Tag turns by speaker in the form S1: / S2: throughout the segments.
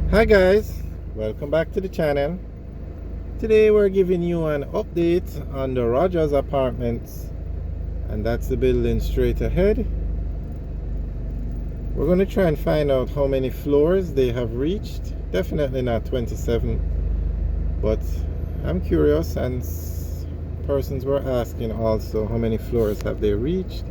S1: Hi guys, welcome back to the channel. Today we're giving you an update on the Rogers Apartments, and that's the building straight ahead. We're going to try and find out how many floors they have reached. Definitely not 27, but I'm curious, and persons were asking also how many floors have they reached.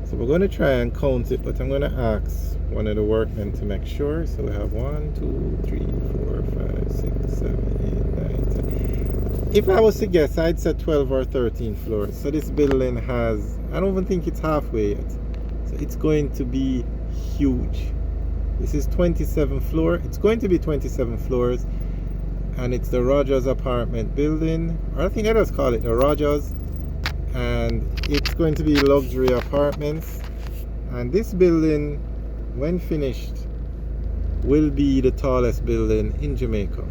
S1: So we're going to try and count it, but I'm going to ask one of the workmen to make sure. So we have 1, 2, 3, 4, 5, 6, 7, 8, 9, 10. If I was to guess, I'd say 12 or 13 floors. So this building has, I don't even think it's halfway yet. So it's going to be huge. This is 27 floor. It's going to be 27 floors. And it's the Rogers apartment building. Or I think I just call it the Rogers. And it's going to be luxury apartments, and this building, when finished, will be the tallest building in Jamaica.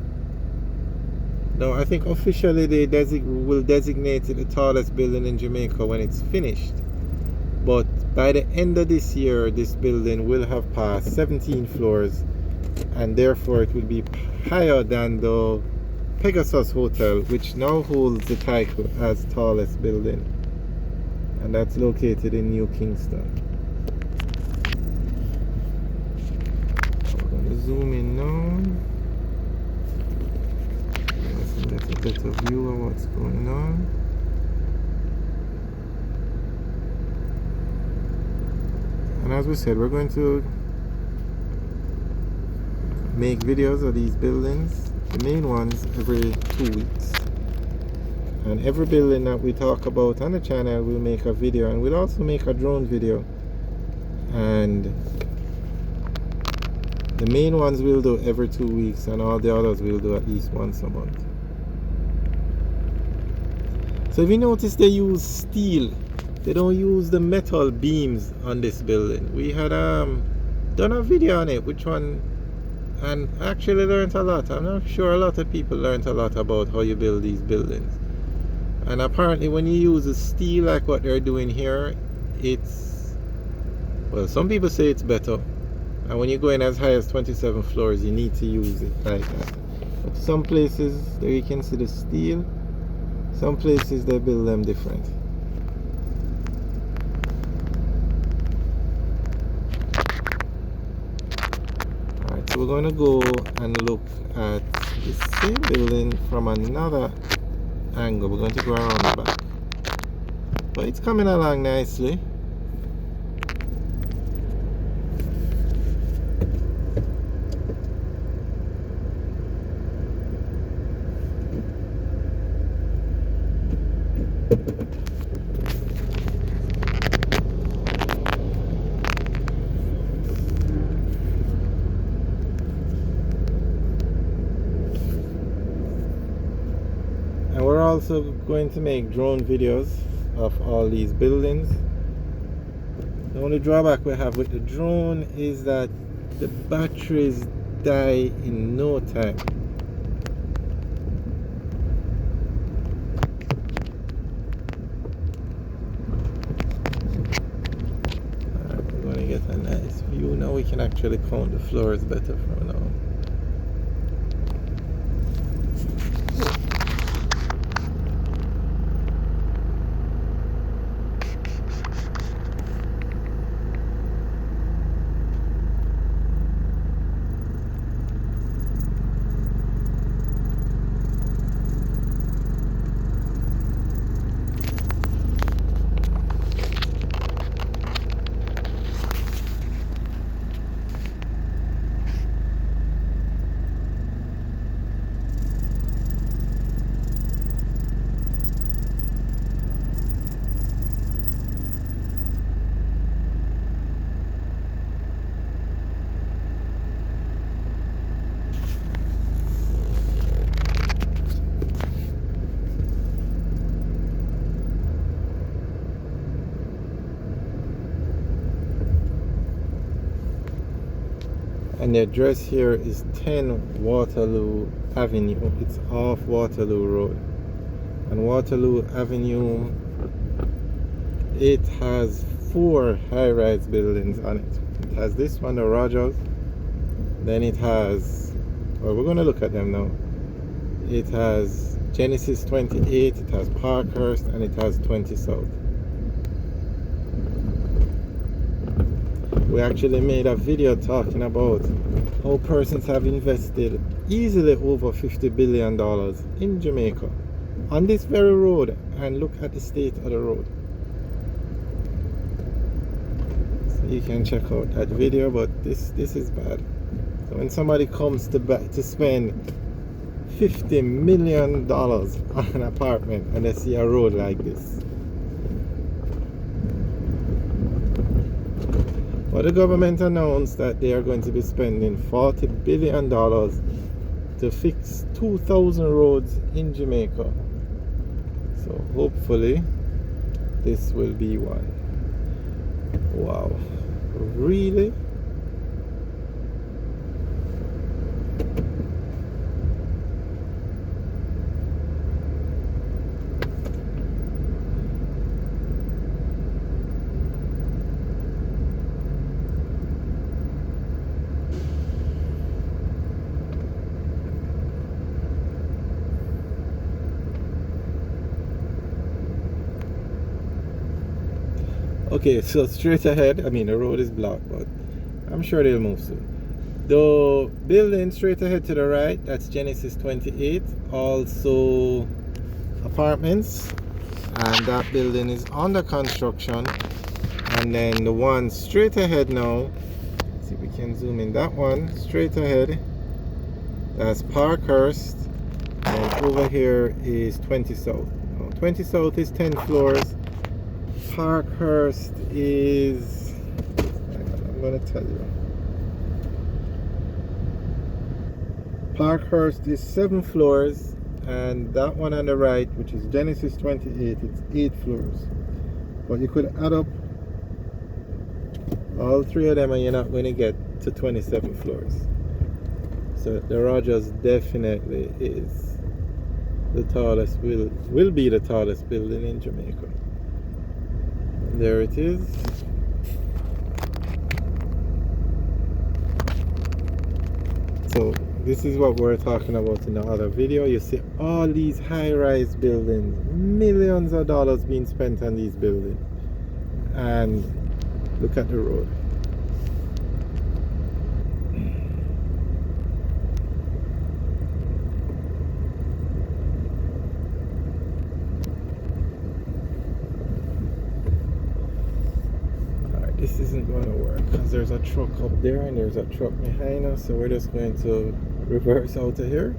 S1: Now I think officially they will designate it the tallest building in Jamaica when it's finished, but by the end of this year this building will have passed 17 floors, and therefore it will be higher than the Pegasus Hotel, which now holds the title as tallest building, and that's located in New Kingston. We're going to zoom in now. Let's get a better view of what's going on. And as we said, we're going to make videos of these buildings, the main ones, every 2 weeks. And every building that we talk about on the channel, we'll make a video, and we'll also make a drone video. And the main ones we'll do every 2 weeks, and all the others we'll do at least once a month. So if you notice, they use steel. They don't use the metal beams on this building. We had done a video on it, which one, and actually learned a lot. I'm not sure a lot of people learned a lot about how you build these buildings. And apparently when you use a steel like what they're doing here, it's, well, some people say it's better. And when you go in as high as 27 floors, you need to use it like that. But some places, there you can see the steel. Some places they build them different. Alright, so we're going to go and look at the same building from another angle. We're going to go around the back, but it's coming along nicely. And we're also going to make drone videos of all these buildings. The only drawback we have with the drone is that the batteries die in no time. Alright, we're going to get a nice view now. We can actually count the floors better from now. And the address here is 10 Waterloo Avenue. It's off Waterloo Road. And Waterloo Avenue, it has 4 high-rise buildings on it. It has this one, the Rogers. Then it has Well, we're going to look at them now. It has Genesis 28, it has Parkhurst, and it has 20 South. We actually made a video talking about how persons have invested easily over $50 billion in Jamaica on this very road, and look at the state of the road. So you can check out that video, but this is bad. So when somebody comes to spend $50 million on an apartment and they see a road like this. Well, the government announced that they are going to be spending $40 billion to fix 2,000 roads in Jamaica. So hopefully this will be one. Wow, really? Okay, so straight ahead, I mean the road is blocked, but I'm sure they'll move soon. The building straight ahead to the right, that's Genesis 28, also apartments, and that building is under construction. And then the one straight ahead now, let's see if we can zoom in, that one straight ahead, that's Parkhurst, and over here is 20 South. Now, 20 South is 10 floors. Parkhurst is, I'm going to tell you, Parkhurst is 7 floors, and that one on the right, which is Genesis 28, it's 8 floors. But you could add up all three of them and you're not going to get to 27 floors. So the Rogers definitely is the tallest, will be the tallest building in Jamaica. There it is. So this is what we're talking about in the other video. You see all these high-rise buildings, millions of dollars being spent on these buildings, and look at the road. This isn't going to work because there's a truck up there and there's a truck behind us, so we're just going to reverse out of here.